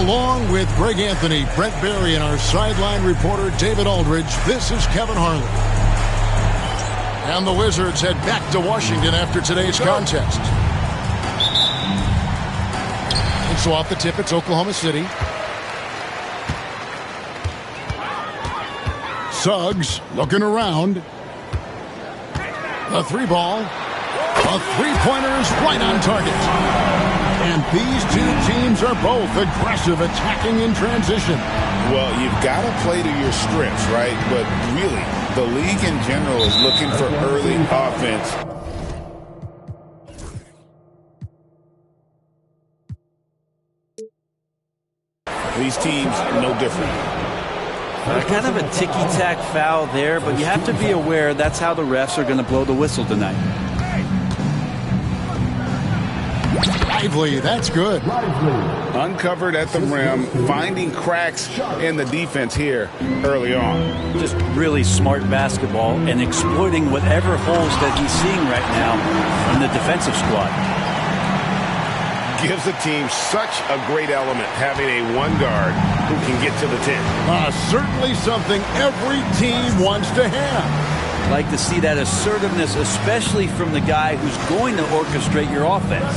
Along with Greg Anthony, Brent Barry, and our sideline reporter David Aldridge, this is Kevin Harlan. And the Wizards head back to Washington after today's contest. And so off the tip, it's Oklahoma City. Suggs looking around. The three ball. A three-pointer's right on target. And these two teams are both aggressive attacking in transition. Well, you've got to play to your strengths, right? But really, the league in general is looking for early offense. These teams, no different. Kind of a ticky-tack foul there, but you have to be aware that's how the refs are going to blow the whistle tonight. Lively, that's good. Uncovered at the rim, finding cracks in the defense here early on. Just really smart basketball and exploiting whatever holes that he's seeing right now in the defensive squad. Gives the team such a great element having a one guard who can get to the 10. Certainly something every team wants to have. Like to see that assertiveness, especially from the guy who's going to orchestrate your offense.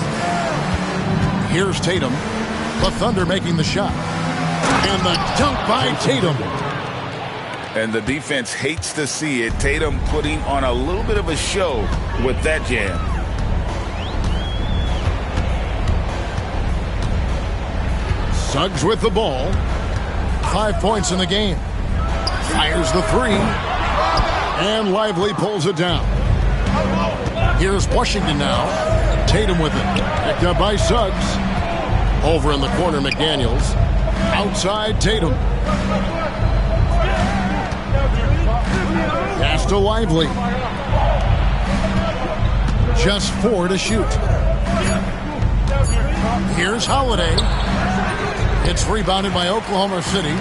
Here's Tatum. The Thunder making the shot. And the dunk by Tatum. And the defense hates to see it. Tatum putting on a little bit of a show with that jam. Suggs with the ball. 5 points in the game. Fires the three. And Lively pulls it down. Here's Washington now. Tatum with it. Picked up by Suggs. Over in the corner, McDaniels. Outside, Tatum. Pass to Lively. Just 4 to shoot. Here's Holiday. It's rebounded by Oklahoma City.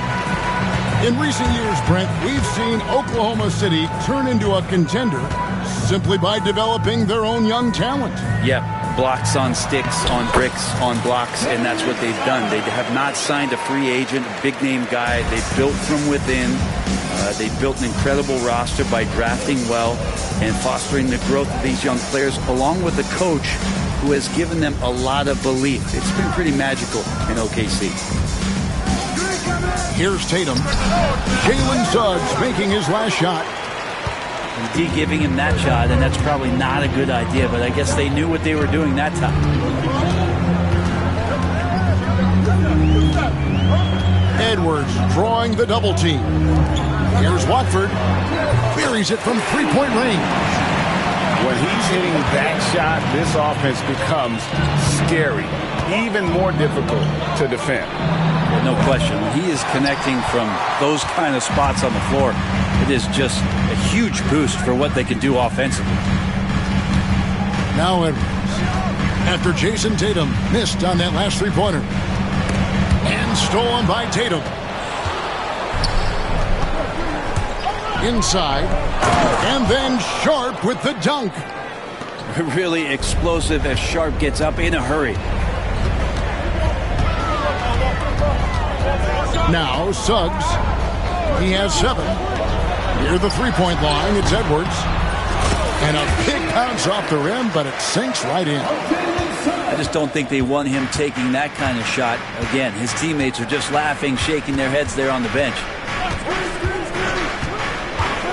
In recent years, Brent, we've seen Oklahoma City turn into a contender simply by developing their own young talent. Yeah, blocks on sticks, on bricks, on blocks, and that's what they've done. They have not signed a free agent, a big-name guy. They've built from within. They've built an incredible roster by drafting well and fostering the growth of these young players, along with a coach who has given them a lot of belief. It's been pretty magical in OKC. Here's Tatum. Jalen Suggs making his last shot. Indeed, giving him that shot, and that's probably not a good idea, but I guess they knew what they were doing that time. Edwards drawing the double team. Here's Watford. Buries it from three-point range. When he's hitting that shot, this offense becomes scary, even more difficult to defend. No question. When he is connecting from those kind of spots on the floor, it is just a huge boost for what they can do offensively. Now Edwards, after Jason Tatum missed on that last three-pointer. And stolen by Tatum. Inside. And then Sharp with the dunk. Really explosive as Sharp gets up in a hurry. Now Suggs. He has 7. Near the three-point line, it's Edwards. And a big bounce off the rim, but it sinks right in. I just don't think they want him taking that kind of shot. Again, his teammates are just laughing, shaking their heads there on the bench.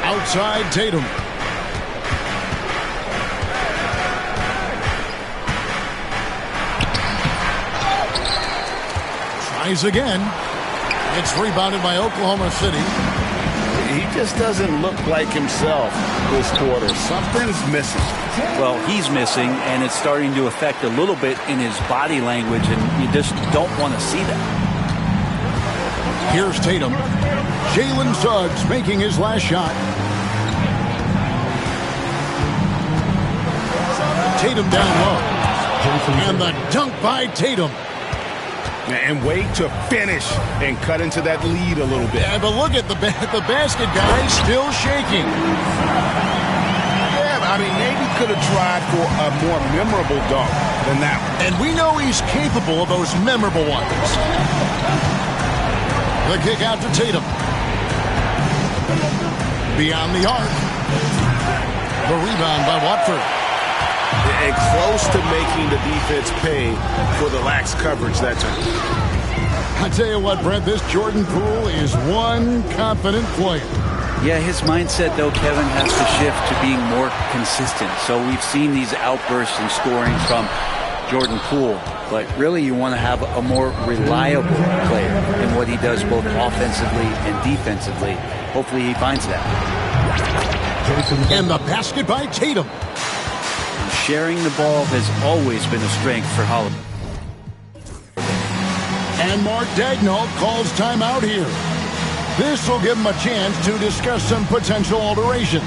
Outside Tatum. Tries again. It's rebounded by Oklahoma City. He just doesn't look like himself this quarter. Something's missing. Well, he's missing, and it's starting to affect a little bit in his body language, and you just don't want to see that. Here's Tatum. Jalen Suggs making his last shot. Tatum down low. And the dunk by Tatum. And wait to finish and cut into that lead a little bit. Yeah, but look at the basket, guys, still shaking. Yeah, I mean, maybe could have tried for a more memorable dunk than that one. And we know he's capable of those memorable ones. The kick out to Tatum. Beyond the arc. The rebound by Watford. And close to making the defense pay for the lax coverage that time. I tell you what, Brent, this Jordan Poole is one confident player. Yeah, his mindset, though, Kevin, has to shift to being more consistent. So we've seen these outbursts in scoring from Jordan Poole, but really you want to have a more reliable player in what he does both offensively and defensively. Hopefully he finds that. And the basket by Tatum. Sharing the ball has always been a strength for Holiday. And Mark Daigneault calls timeout here. This will give him a chance to discuss some potential alterations.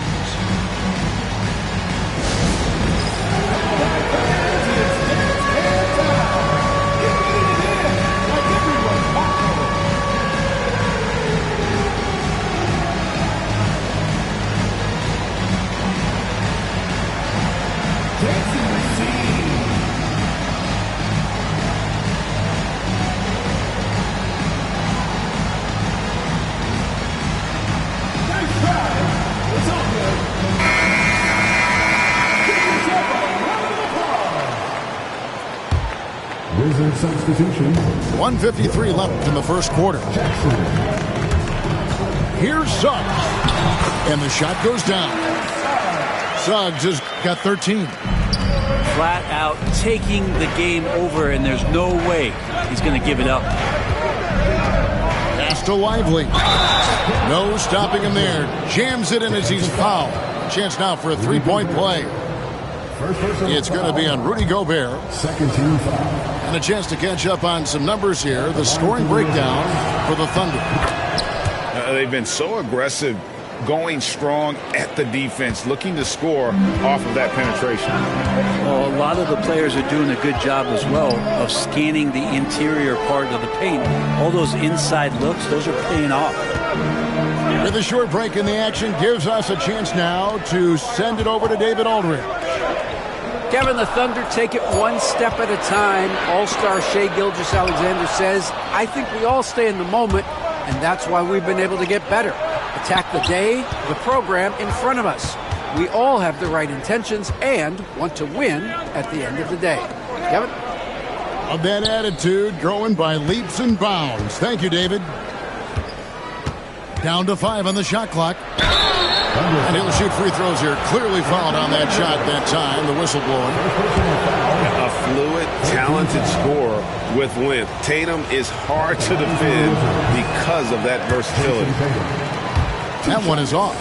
Substitution. 1:53 left in the first quarter. Here's Suggs. And the shot goes down. Suggs has got 13. Flat out taking the game over, and there's no way he's going to give it up. Pass to Lively. No stopping him there. Jams it in as he's fouled. Chance now for a three-point play. It's going to be on Rudy Gobert. Second team foul. And a chance to catch up on some numbers here. The scoring breakdown for the Thunder. They've been so aggressive, going strong at the defense, looking to score off of that penetration. Well, a lot of the players are doing a good job as well of scanning the interior part of the paint. All those inside looks, those are paying off. With a short break in the action, gives us a chance now to send it over to David Aldridge. Kevin, the Thunder take it one step at a time. All-star Shai Gilgeous-Alexander says, I think we all stay in the moment, and that's why we've been able to get better. Attack the day, the program in front of us. We all have the right intentions and want to win at the end of the day. Kevin? Of that attitude, growing by leaps and bounds. Thank you, David. Down to 5 on the shot clock. And he'll shoot free throws here. Clearly fouled on that shot that time. The whistle blowing. A fluid, talented scorer with length. Tatum is hard to defend because of that versatility. That one is off.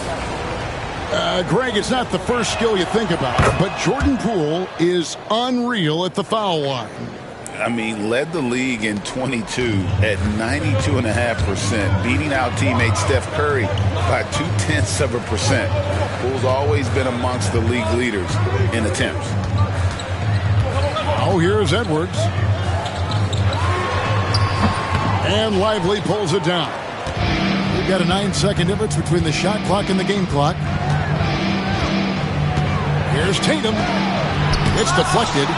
Greg, it's not the first skill you think about, but Jordan Poole is unreal at the foul line. I mean, led the league in 22 at 92.5%, beating out teammate Steph Curry by 0.2%. Poole's always been amongst the league leaders in attempts. Oh, here's Edwards. And Lively pulls it down. We've got a 9-second difference between the shot clock and the game clock. Here's Tatum. It's deflected.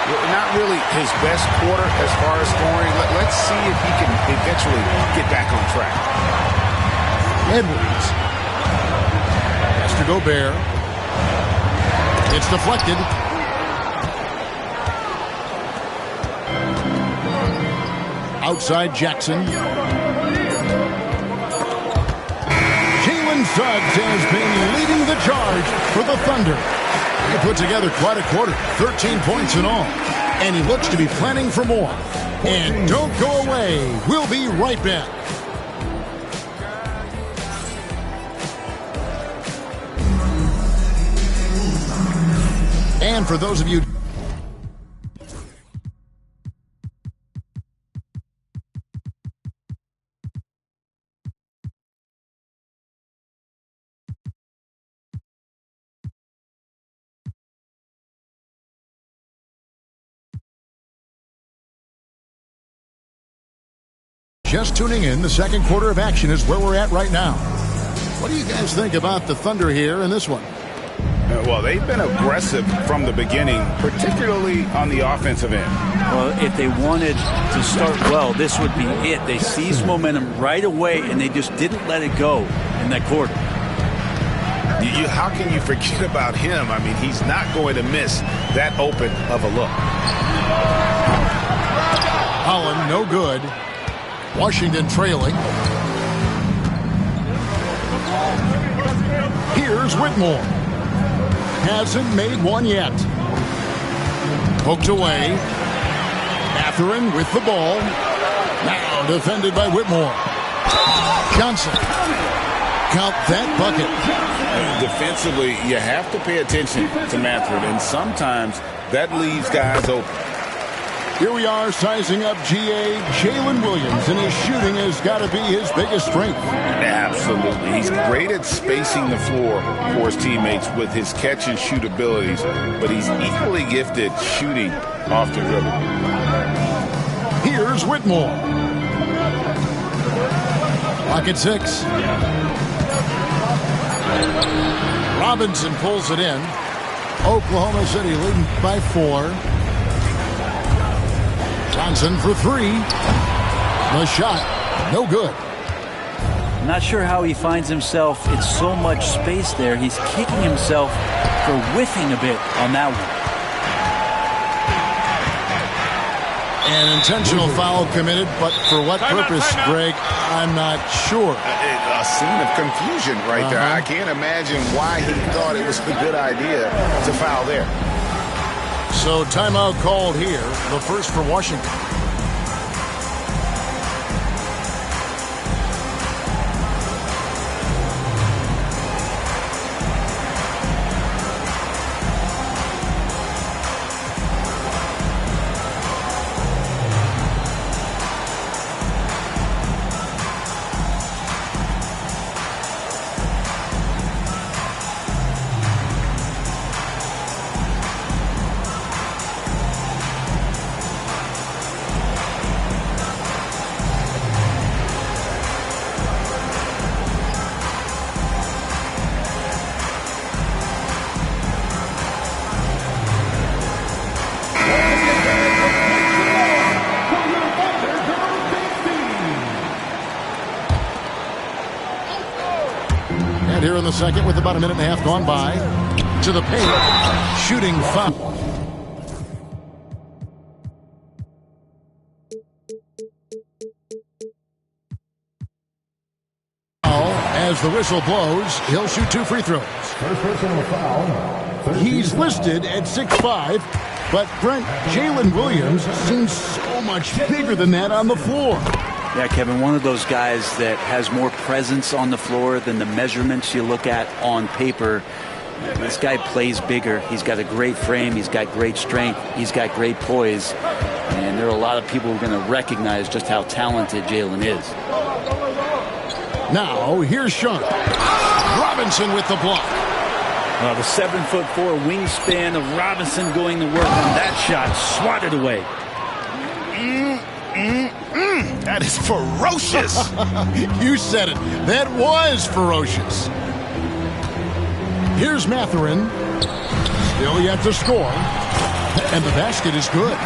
Not really his best quarter as far as scoring. Let's see if he can eventually get back on track. Edwards. Pass to Gobert. It's deflected. Outside Jackson. Jalen Suggs has been leading the charge for the Thunder. He put together quite a quarter, 13 points in all. And he looks to be planning for more. And don't go away. We'll be right back. And for those of you... Just tuning in, the second quarter of action is where we're at right now. What do you guys think about the Thunder here in this one? Well, they've been aggressive from the beginning, particularly on the offensive end. Well, if they wanted to start well, this would be it. They seized momentum right away, and they just didn't let it go in that quarter. How can you forget about him? I mean, he's not going to miss that open of a look. Holland, no good. Washington trailing. Here's Whitmore. Hasn't made one yet. Poked away. Mathurin with the ball. Now defended by Whitmore. Johnson. Count that bucket. Defensively, you have to pay attention to Mathurin, and sometimes that leaves guys open. Here we are sizing up GA Jalen Williams, and his shooting has got to be his biggest strength. Absolutely. He's great at spacing the floor for his teammates with his catch and shoot abilities, but he's equally gifted shooting off the dribble. Here's Whitmore. Clock at 6. Robinson pulls it in. Oklahoma City leading by 4. Johnson for 3. The shot, no good. I'm not sure how he finds himself. It's so much space there. He's kicking himself for whiffing a bit on that one. An intentional foul committed, but for what purpose, Greg, I'm not sure. A scene of confusion right there. I can't imagine why he thought it was a good idea to foul there. So timeout called here, the first for Washington. Here in the second with about a minute and a half gone by. To the paint. Shooting foul. As the whistle blows, he'll shoot 2 free throws. First personal foul. He's listed at 6'5", but Brent, Jalen Williams seems so much bigger than that on the floor. Yeah, Kevin, one of those guys that has more presence on the floor than the measurements you look at on paper. This guy plays bigger. He's got a great frame. He's got great strength. He's got great poise. And there are a lot of people who are going to recognize just how talented Jalen is. Now, here's Sharp. Robinson with the block. The 7'4" wingspan of Robinson going to work on that shot. Swatted away. That is ferocious. You said it. That was ferocious. Here's Mathurin. Still yet to score. And the basket is good.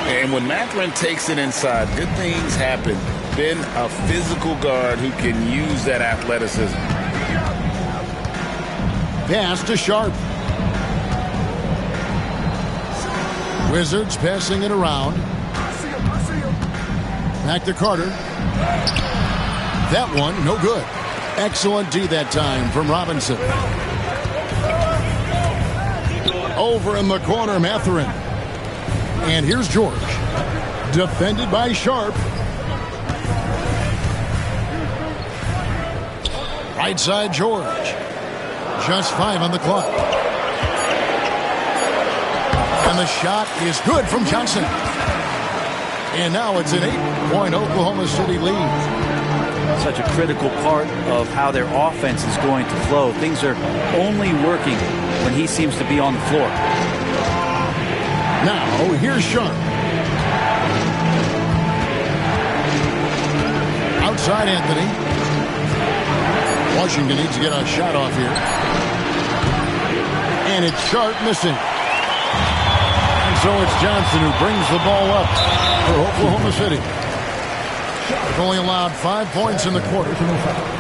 And when Mathurin takes it inside, good things happen. Been a physical guard who can use that athleticism. Pass to Sharp. Wizards passing it around. Back to Carter. That one, no good. Excellent D that time from Robinson. Over in the corner, Mathurin. And here's George. Defended by Sharp. Right side, George. Just 5 on the clock. And the shot is good from Johnson. And now it's an 8-point Oklahoma City lead. Such a critical part of how their offense is going to flow. Things are only working when he seems to be on the floor. Now, here's Sharp. Outside Anthony. Washington needs to get a shot off here. And it's Sharp missing. And so it's Johnson who brings the ball up for Oklahoma City. They've only allowed 5 points in the quarter.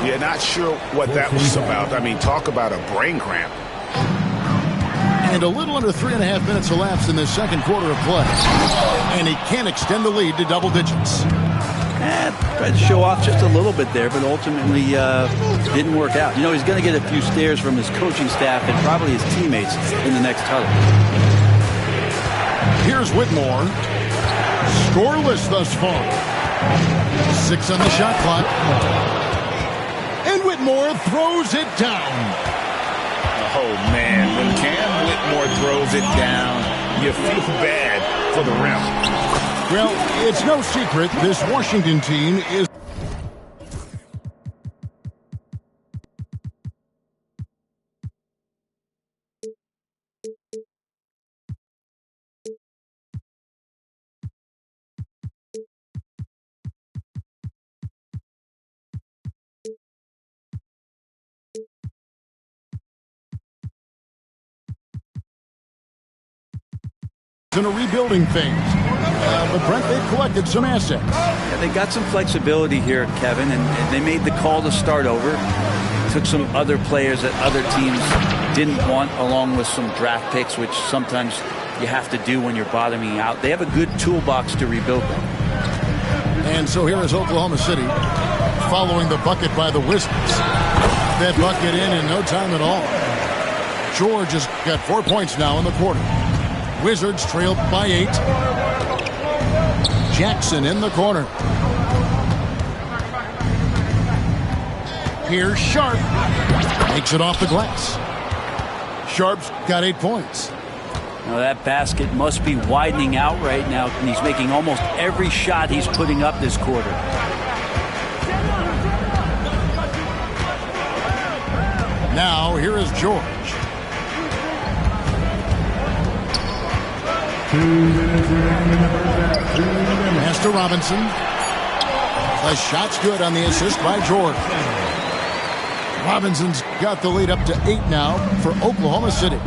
Yeah, not sure what that was about. I mean, talk about a brain cramp. And a little under 3.5 minutes elapsed in this second quarter of play. And he can't extend the lead to double digits. Tried to show off just a little bit there, but ultimately didn't work out. You know, he's going to get a few stares from his coaching staff and probably his teammates in the next huddle. Here's Whitmore. Scoreless thus far. 6 on the shot clock. And Whitmore throws it down. Oh, man, when Cam Whitmore throws it down, you feel bad for the rim. Well, it's no secret this Washington team is... in a rebuilding phase. But Brent, they've collected some assets. Yeah, they got some flexibility here, Kevin, and they made the call to start over. Took some other players that other teams didn't want, along with some draft picks, which sometimes you have to do when you're bottoming out. They have a good toolbox to rebuild them. And so here is Oklahoma City following the bucket by the Wizards. That bucket in no time at all. George has got 4 points now in the quarter. Wizards trailed by 8. Jackson in the corner. Here's Sharp. Makes it off the glass. Sharp's got 8 points. Now that basket must be widening out right now, and he's making almost every shot he's putting up this quarter. Now here is George. Pass to Robinson. The shot's good on the assist by George. Robinson's got the lead up to 8 now for Oklahoma City.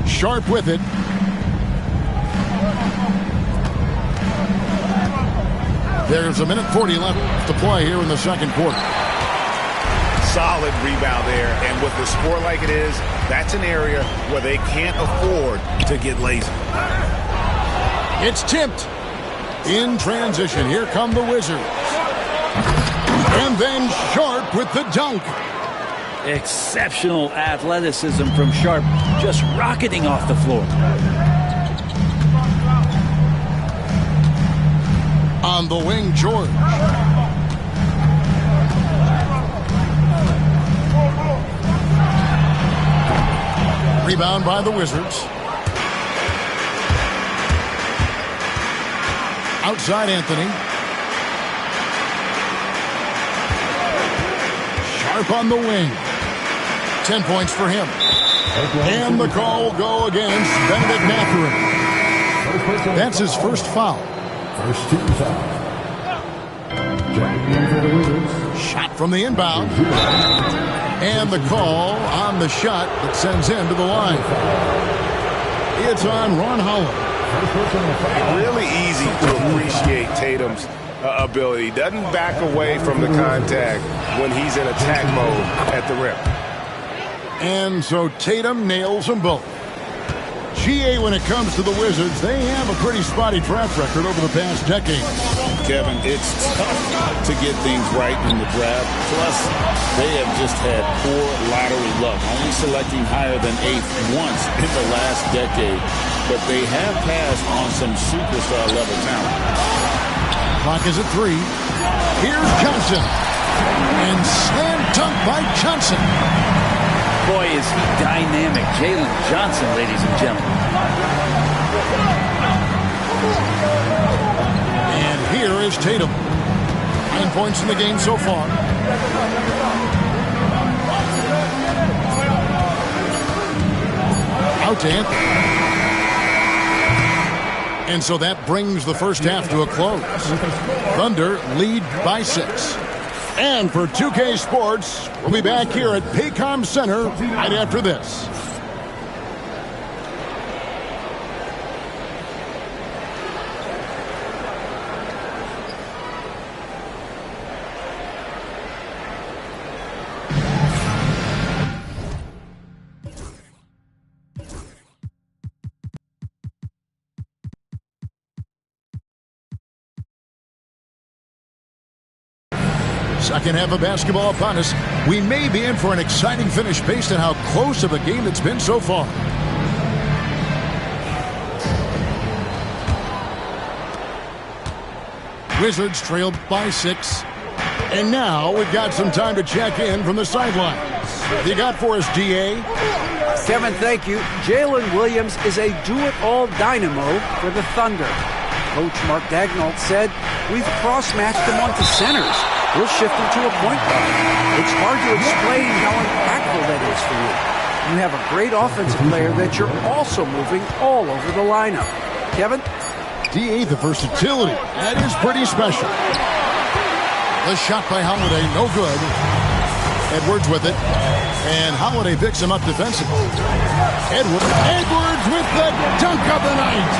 Sharp with it. There's 1:40 left to play here in the second quarter. Solid rebound there, and with the score like it is, that's an area where they can't afford to get lazy. It's tipped. In transition, here come the Wizards. And then Sharp with the dunk. Exceptional athleticism from Sharp, just rocketing off the floor. On the wing, George. Rebound by the Wizards. Outside Anthony. Sharp on the wing. 10 points for him. And the call will go against Benedict Mathurin. That's his first foul. First team foul. Shot from the inbound. And the call on the shot that sends him to the line. It's on Ron Holland. Really easy to appreciate Tatum's ability. Doesn't back away from the contact when he's in attack mode at the rim. And so Tatum nails them both. GA, when it comes to the Wizards, they have a pretty spotty track record over the past decade. Kevin, it's tough to get things right in the draft. Plus, they have just had poor lottery luck, only selecting higher than 8th once in the last decade. But they have passed on some superstar-level talent. Clock is at 3. Here's Johnson. And slam dunk by Johnson. Boy, is he dynamic. Jalen Johnson, ladies and gentlemen. And here is Tatum. 9 points in the game so far. Out to Anthony. And so that brings the first half to a close. Thunder lead by 6. And for 2K Sports, we'll be back here at Paycom Center right after this. Second half of basketball upon us. We may be in for an exciting finish based on how close of a game it's been so far. Wizards trailed by 6. And now we've got some time to check in from the sidelines. What you got for us, DA? Kevin, thank you. Jalen Williams is a do-it-all dynamo for the Thunder. Coach Mark Daigneault said, "We've cross-matched him onto centers. We'll shift him to a point guard." It's hard to explain how impactful that is for you. You have a great offensive player that you're also moving all over the lineup. Kevin? DA, the versatility. That is pretty special. The shot by Holiday, no good. Edwards with it. And Holiday picks him up defensively. Edwards with the dunk of the night.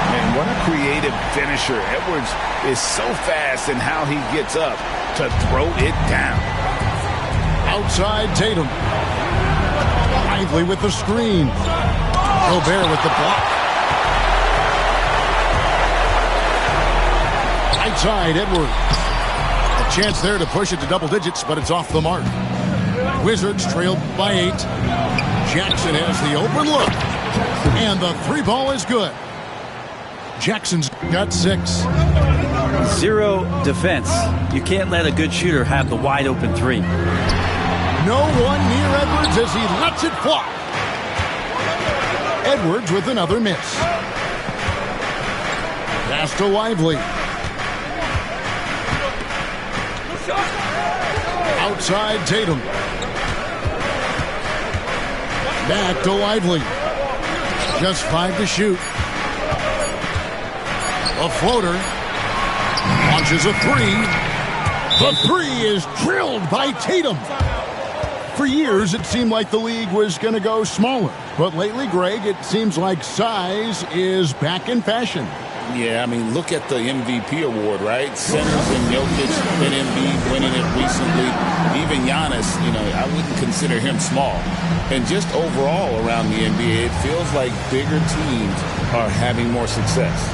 Man, what a creative finisher. Edwards is so fast in how he gets up to throw it down. Outside Tatum. Lively with the screen. Gobert with the block. Right side, Edwards. A chance there to push it to double digits, but it's off the mark. Wizards trailed by 8. Jackson has the open look. And the 3 ball is good. Jackson's got 6. Zero defense. You can't let a good shooter have the wide open 3. No one near Edwards as he lets it fly. Edwards with another miss. Pass to Lively. Outside Tatum. Back to Lively. Just 5 to shoot. A floater. Launches a 3. The 3 is drilled by Tatum. For years, it seemed like the league was going to go smaller. But lately, Greg, it seems like size is back in fashion. Yeah, I mean, look at the MVP award, right? Centers and Jokic and Embiid winning it recently. Even Giannis, I wouldn't consider him small. And just overall around the NBA, it feels like bigger teams are having more success.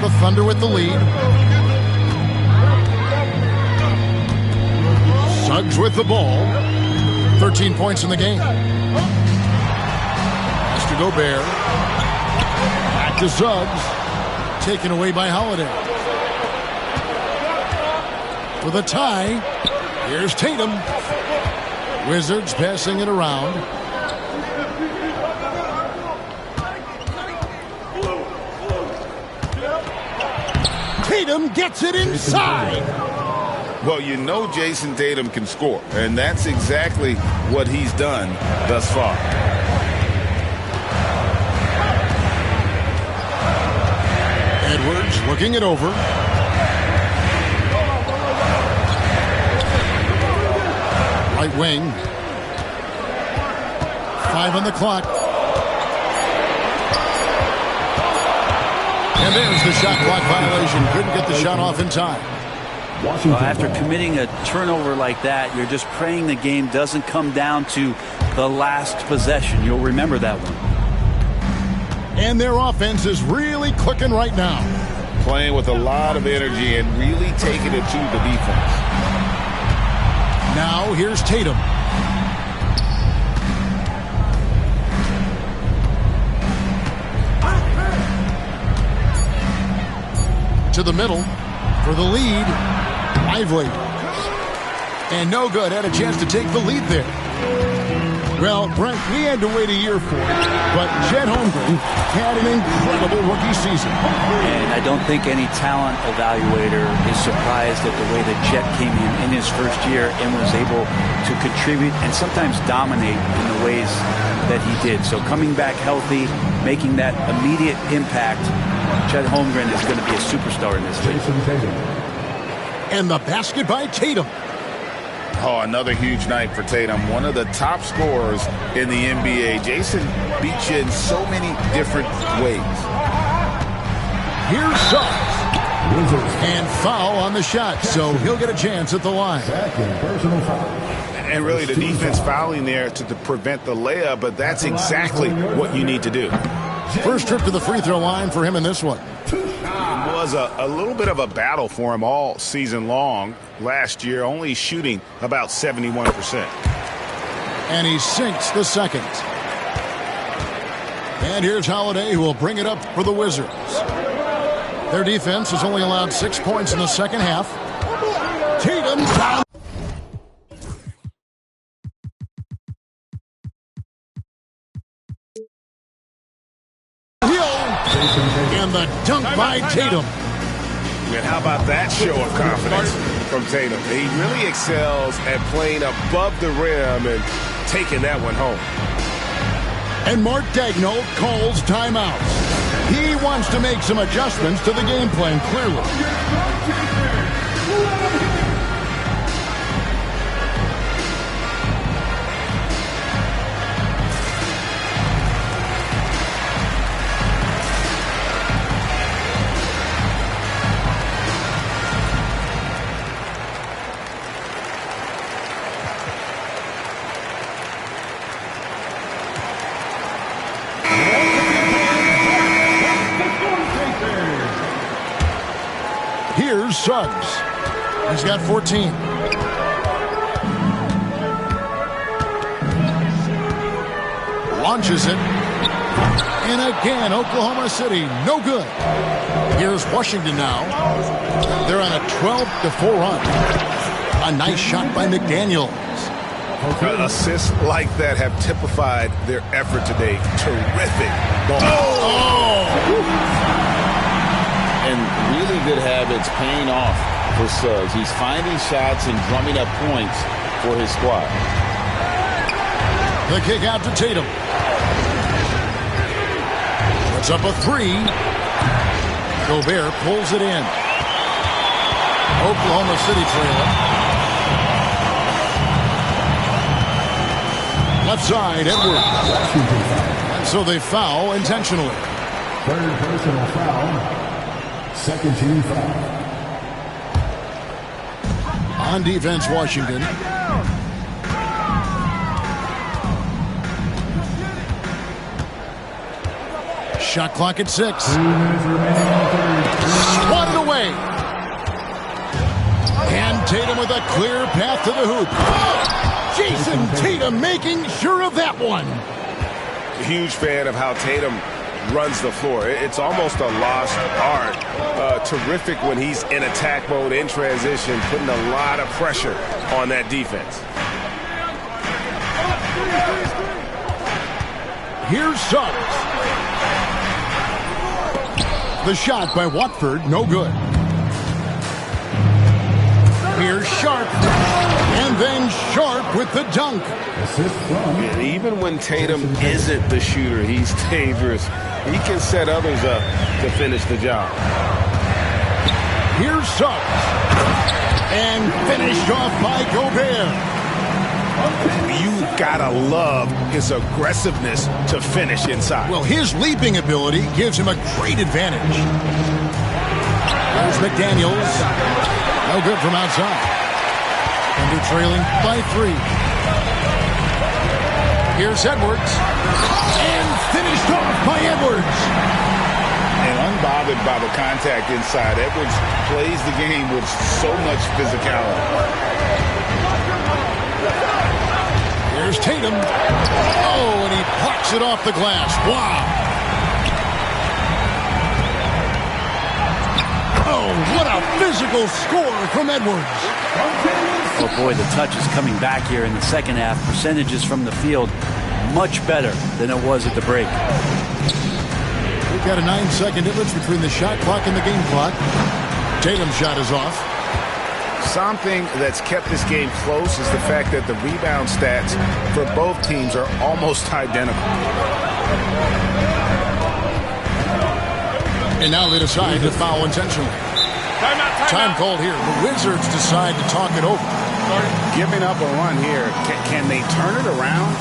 The Thunder with the lead. Suggs with the ball. 13 points in the game. Pass to Gobert. Back to Suggs. Taken away by Holiday. With a tie. Here's Tatum. Wizards passing it around. Tatum gets it inside. Well, Jason Tatum can score, and that's exactly what he's done thus far. Edwards looking it over. Right wing. 5 on the clock. And there's the shot clock violation. Couldn't get the shot off in time. Well, after committing a turnover like that, you're just praying the game doesn't come down to the last possession. You'll remember that one. And their offense is really clicking right now. Playing with a lot of energy and really taking it to the defense. Now here's Tatum. To the middle for the lead. Lively. And no good. Had a chance to take the lead there. Well, Brent, we had to wait a year for it, but Chet Holmgren had an incredible rookie season. And I don't think any talent evaluator is surprised at the way that Chet came in his first year and was able to contribute and sometimes dominate in the ways that he did. So coming back healthy, making that immediate impact, Chet Holmgren is going to be a superstar in this league. And the basket by Tatum. Oh, another huge night for Tatum. One of the top scorers in the NBA. Jason beat you in so many different ways. Here's Suggs. And foul on the shot, so he'll get a chance at the line. And really the defense fouling there to prevent the layup, but that's exactly what you need to do. First trip to the free throw line for him in this one. It was a little bit of a battle for him all season long. Last year, only shooting about 71%. And he sinks the second. And here's Holiday, who will bring it up for the Wizards. Their defense has only allowed 6 points in the second half. Tatum down. And the dunk by Tatum. And how about that show of confidence from Tatum? He really excels at playing above the rim and taking that one home. And Mark Daigneault calls timeouts. He wants to make some adjustments to the game plan, clearly. Here's Suggs. He's got 14. Launches it. And again, Oklahoma City, no good. Here's Washington now. They're on a 12-4 run. A nice shot by McDaniels. Assists like that have typified their effort today. Terrific. And really good habits paying off for Suggs. He's finding shots and drumming up points for his squad. The kick out to Tatum. Puts up a three. Gobert pulls it in. Oklahoma City trailing. Left side, Edwards. And so they foul intentionally. Third personal foul. Second team foul. On defense, Washington. Shot clock at 6. 2 minutes remaining in the third. Swatted away. And Tatum with a clear path to the hoop. Jason Tatum making sure of that one. A huge fan of how Tatum runs the floor. It's almost a lost art. Terrific when he's in attack mode, in transition, putting a lot of pressure on that defense. Here's Suggs. The shot by Watford, no good. Here's Sharp. And then Sharp with the dunk. And even when Tatum isn't the shooter, he's dangerous. He can set others up to finish the job. Here's Suggs. And finished off by Gobert. You gotta love his aggressiveness to finish inside. Well, his leaping ability gives him a great advantage. There's McDaniels. No good from outside. And they're trailing by 3. Here's Edwards. And finished off by Edwards. And unbothered by the contact inside, Edwards plays the game with so much physicality. Here's Tatum. Oh, and he plucks it off the glass. Wow. Oh, what a physical score from Edwards. Oh boy, the touch is coming back here in the second half. Percentages from the field much better than it was at the break. We've got a 9-second difference between the shot clock and the game clock. Tatum's shot is off. Something that's kept this game close is the fact that the rebound stats for both teams are almost identical. And now they decide to foul intentionally. Time called here. The Wizards decide to talk it over. Giving up a run here. Can they turn it around?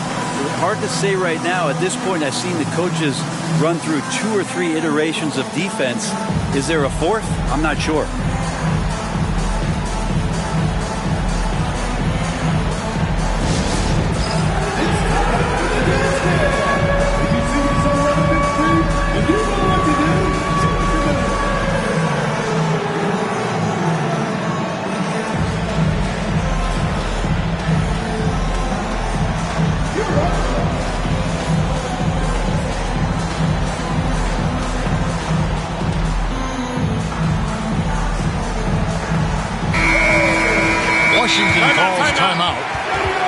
Hard to say right now. At this point, I've seen the coaches run through 2 or 3 iterations of defense. Is there a fourth? I'm not sure. Washington calls timeout.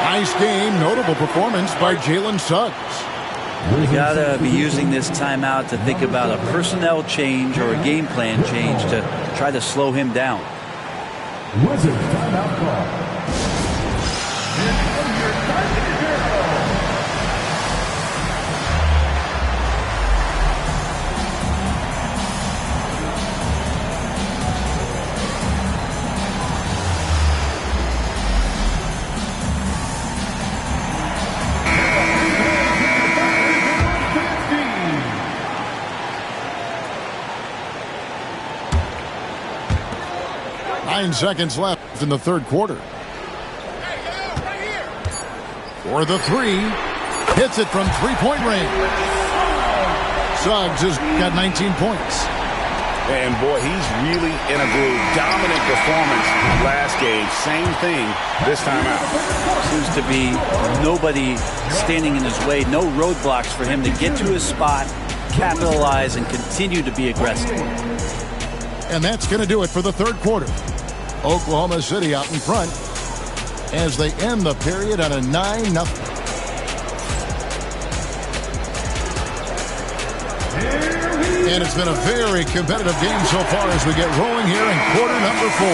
Nice game, notable performance by Jalen Suggs. You gotta be using this timeout to think about a personnel change or a game plan change to try to slow him down. Wizards timeout call. Nine seconds left in the third quarter. For the three. Hits it from three-point range. Suggs has got 19 points. And boy, he's really in a groove. Dominant performance last game. Same thing this time out. Seems to be nobody standing in his way. No roadblocks for him to get to his spot, capitalize, and continue to be aggressive. And that's going to do it for the third quarter. Oklahoma City out in front as they end the period on a 9-0. And it's been a very competitive game so far as we get rolling here in quarter number 4.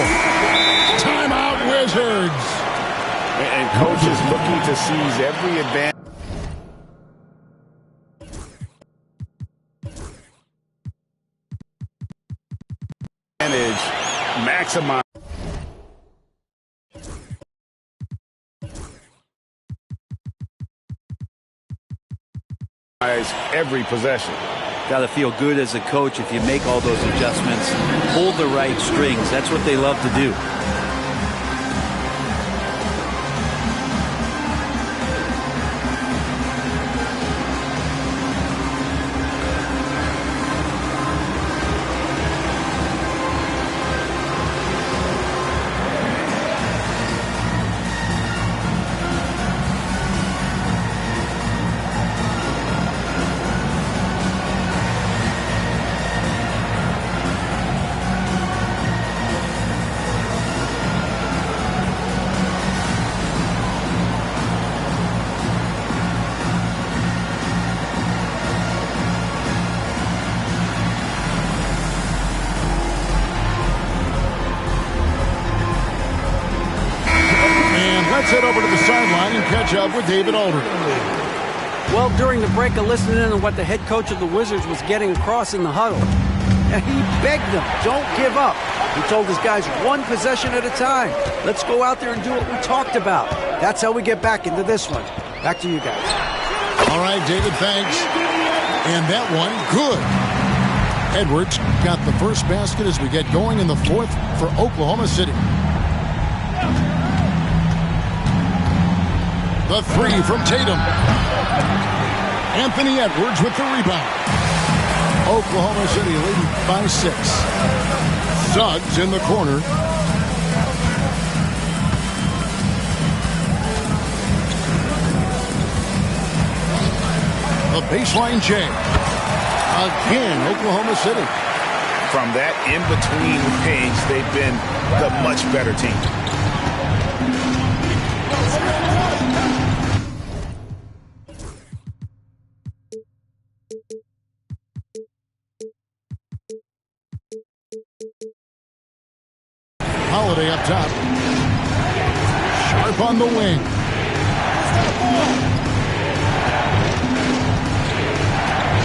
Timeout, Wizards. And coach is looking to seize every advantage. Maximize every possession. Got to feel good as a coach if you make all those adjustments. Hold the right strings. That's what they love to do. Head over to the sideline and catch up with David Aldridge. Well, during the break, I listened in on what the head coach of the Wizards was getting across in the huddle. And he begged them, don't give up. He told his guys, one possession at a time. Let's go out there and do what we talked about. That's how we get back into this one. Back to you guys. All right, David, thanks. And that one, good. Edwards got the first basket as we get going in the fourth for Oklahoma City. The three from Tatum. Anthony Edwards with the rebound. Oklahoma City leading by 6. Suggs in the corner. The baseline J. Again, Oklahoma City. From that in-between range, they've been the much better team. up top. Sharp on the wing.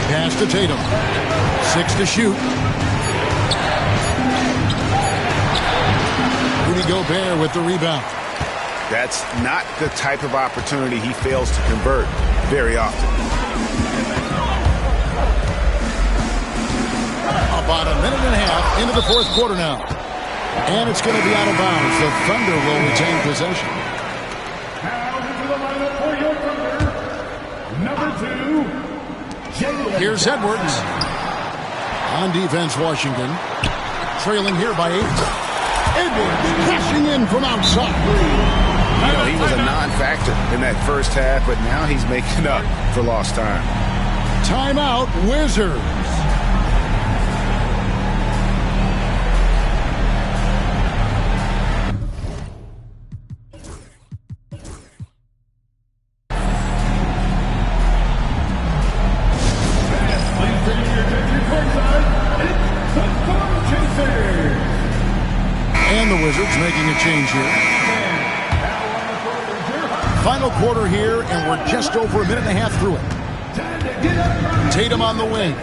Pass to Tatum. 6 to shoot. Rudy Gobert with the rebound. That's not the type of opportunity he fails to convert very often. About a minute and a half into the fourth quarter now. And it's going to be out of bounds. The Thunder will retain possession. Now into the lineup for your Thunder, number 2, Here's Edwards. On defense, Washington. Trailing here by 8. Edwards crashing in from outside. You know, he was a non-factor in that first half, but now he's making up for lost time. Timeout, Wizards. And the Wizards making a change here. Final quarter here, and we're just over a minute and a half through it. Tatum on the wing.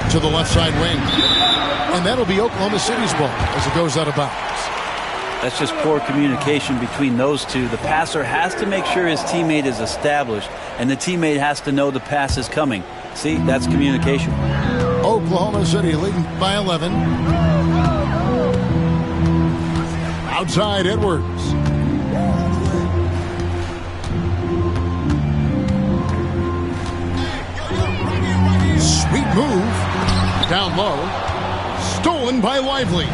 To the left side wing. And that'll be Oklahoma City's ball as it goes out of bounds. That's just poor communication between those two. The passer has to make sure his teammate is established, and the teammate has to know the pass is coming. See, that's communication. Oklahoma City leading by 11. Outside Edwards. Sweet move. Down low. Stolen by Lively.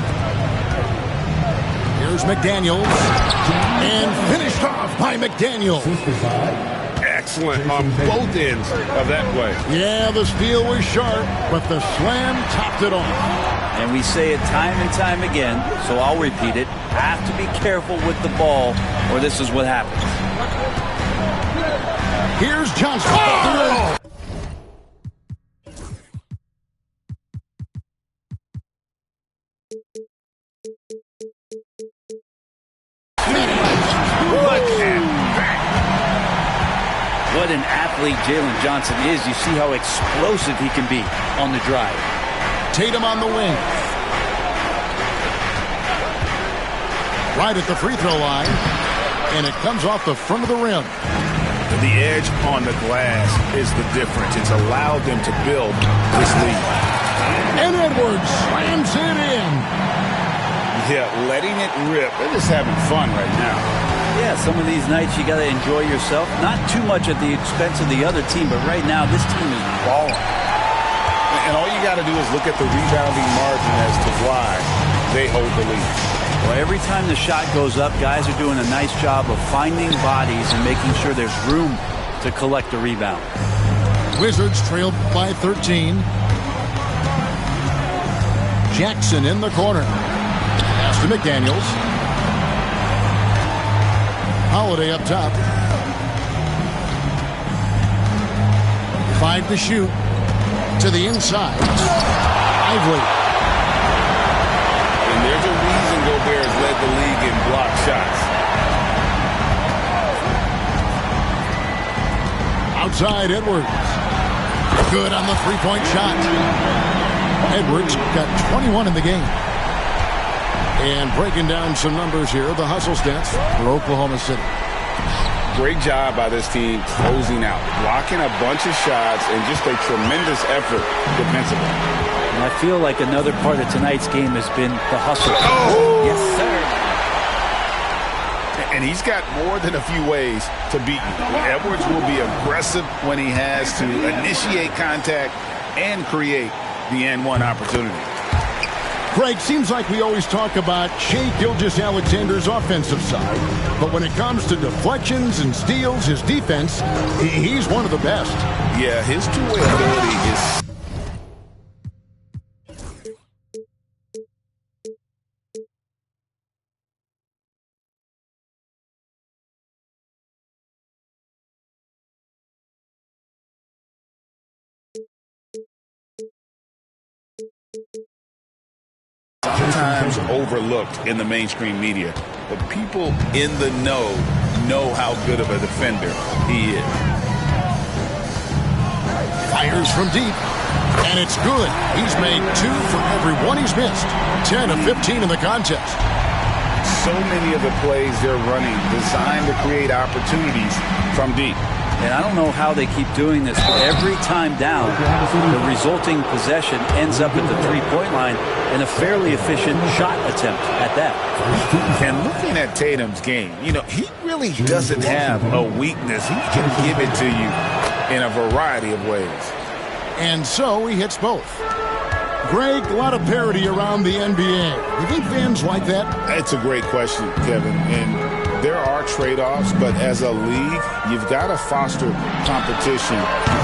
Here's McDaniels. And finished off by McDaniels. Excellent on both ends of that play. Yeah, the steal was sharp, but the slam topped it off. And we say it time and time again, so I'll repeat it. Have to be careful with the ball, or this is what happens. Here's Johnson. Oh! What an athlete Jalen Johnson is. You see how explosive he can be on the drive. Tatum on the wing. Right at the free throw line. And it comes off the front of the rim. The edge on the glass is the difference. It's allowed them to build this lead. And Edwards slams it in. Yeah, letting it rip. They're just having fun right now. Yeah, some of these nights you got to enjoy yourself. Not too much at the expense of the other team, but right now this team is balling. And all you got to do is look at the rebounding margin as to why they hold the lead. Well, every time the shot goes up, guys are doing a nice job of finding bodies and making sure there's room to collect the rebound. Wizards trailed by 13. Jackson in the corner. Pass to McDaniels. Holiday up top. 5 to shoot. To the inside. Lively. And there's a reason Gobert has led the league in block shots. Outside Edwards. Good on the three-point shot. Edwards got 21 in the game. And breaking down some numbers here, the hustle stats for Oklahoma City. Great job by this team closing out, blocking a bunch of shots, and just a tremendous effort defensively. And I feel like another part of tonight's game has been the hustle. Oh! Yes, sir. And he's got more than a few ways to beat you. Edwards will be aggressive when he has to initiate contact and create the N1 opportunity. Greg, seems like we always talk about Shai Gilgeous-Alexander's offensive side, but when it comes to deflections and steals, his defense, he's one of the best. Yeah, his two-way ability is sometimes overlooked in the mainstream media. But people in the know how good of a defender he is. Fires from deep, and it's good. He's made 2 for every one he's missed. 10 of 15 in the contest. So many of the plays they're running designed to create opportunities from deep. And I don't know how they keep doing this, but every time down, the resulting possession ends up at the three-point line and a fairly efficient shot attempt at that. And looking at Tatum's game, you know, he really doesn't have a weakness. He can give it to you in a variety of ways. And so he hits both. Greg, a lot of parity around the NBA. Do you think fans like that? It's a great question, Kevin. And there are trade-offs, but as a league, you've got to foster competition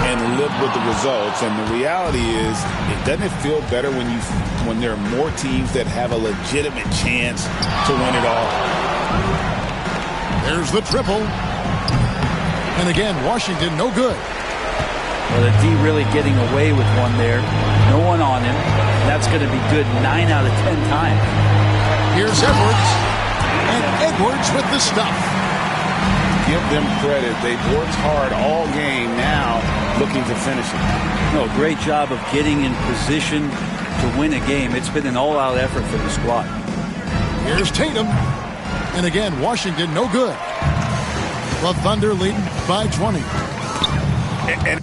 and live with the results. And the reality is, it doesn't feel better when there are more teams that have a legitimate chance to win it all. There's the triple. And again, Washington no good. Well, the D really getting away with one there. No one on him. That's going to be good 9 out of 10 times. Here's Edwards. And Edwards with the stuff. Give them credit. They've worked hard all game, now looking to finish it. No, great job of getting in position to win a game. It's been an all-out effort for the squad. Here's Tatum. And again, Washington no good. The Thunder leading by 20. And